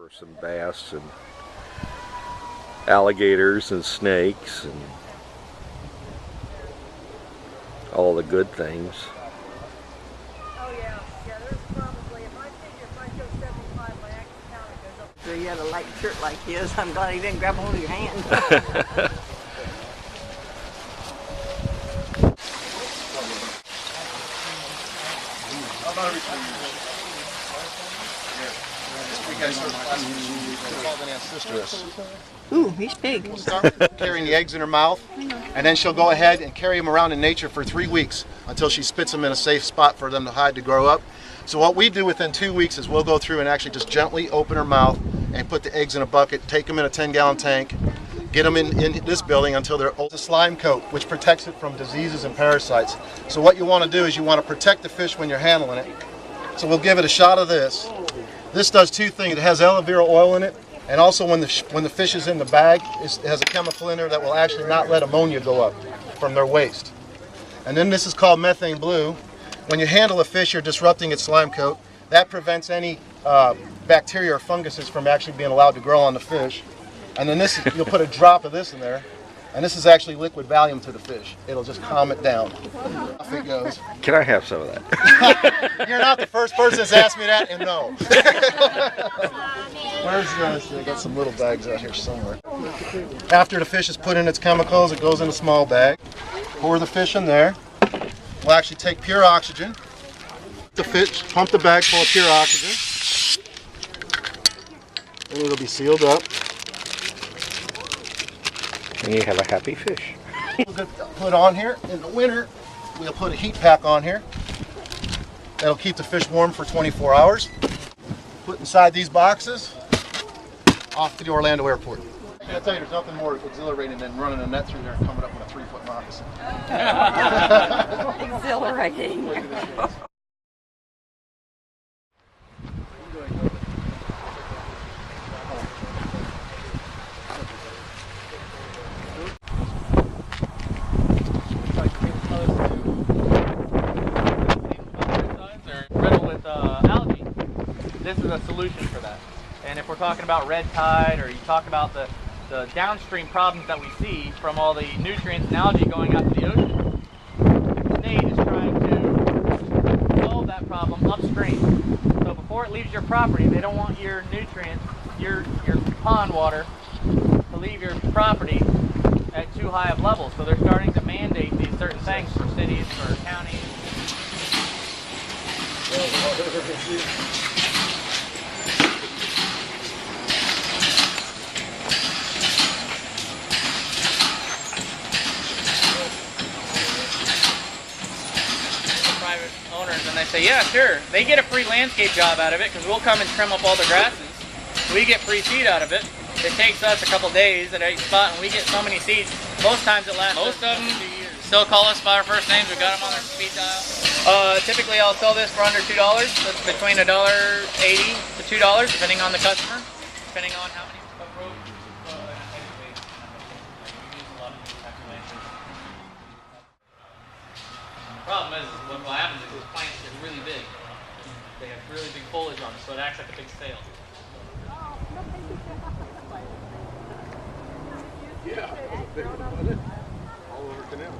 for some bass and alligators and snakes and all the good things. Oh yeah, there's probably, if I go 75, my actual counter goes up. So you had a light shirt like his, I'm glad he didn't grab hold of your hand. Ooh, he's big. We'll start carrying the eggs in her mouth, and then she'll go ahead and carry them around in nature for 3 weeks until she spits them in a safe spot for them to hide to grow up. So what we do within 2 weeks is we'll go through and actually just gently open her mouth and put the eggs in a bucket, take them in a 10-gallon tank, get them in this building until they're old. It's a slime coat, which protects it from diseases and parasites. So what you want to do is you want to protect the fish when you're handling it. So we'll give it a shot of this. This does two things. It has aloe vera oil in it, and also when the fish is in the bag, it has a chemical in there that will actually not let ammonia go up from their waste. And then this is called methane blue. When you handle a fish, you're disrupting its slime coat. That prevents any bacteria or funguses from actually being allowed to grow on the fish. And then this, you'll put a drop of this in there, and this is actually liquid Valium to the fish. It'll just calm it down. Off it goes. Can I have some of that? You're not the first person that's asked me that, and no. Where's this? I got some little bags out here somewhere. After the fish is put in its chemicals, it goes in a small bag. Pour the fish in there. We'll actually take pure oxygen. The fish, pump the bag full of pure oxygen. And it'll be sealed up. And you have a happy fish. We'll put on here in the winter, we'll put a heat pack on here. That'll keep the fish warm for 24 hours. Put inside these boxes, off to the Orlando airport. I'll tell you, there's nothing more exhilarating than running a net through there and coming up with a 3-foot moccasin. Exhilarating. This is a solution for that. And if we're talking about red tide, or you talk about the downstream problems that we see from all the nutrients and algae going out to the ocean, the state is trying to solve that problem upstream. So before it leaves your property, they don't want your nutrients, your pond water, to leave your property at too high of levels. So they're starting to mandate these certain things for cities, for counties. Private owners, and they say, yeah, sure, they get a free landscape job out of it because we'll come and trim up all the grasses. We get free seed out of it. It takes us a couple days at each spot, and we get so many seeds. Most times it lasts. Most of them still call us by our first names. We got them on their speed dial. Typically, I'll sell this for under $2. That's between $1.80 to $2, depending on the customer, depending on how many rows. The problem is what happens is those plants get really big. They have really big foliage on them, so it acts like a big sail. Yeah, that was a big one, wasn't it? All over canal.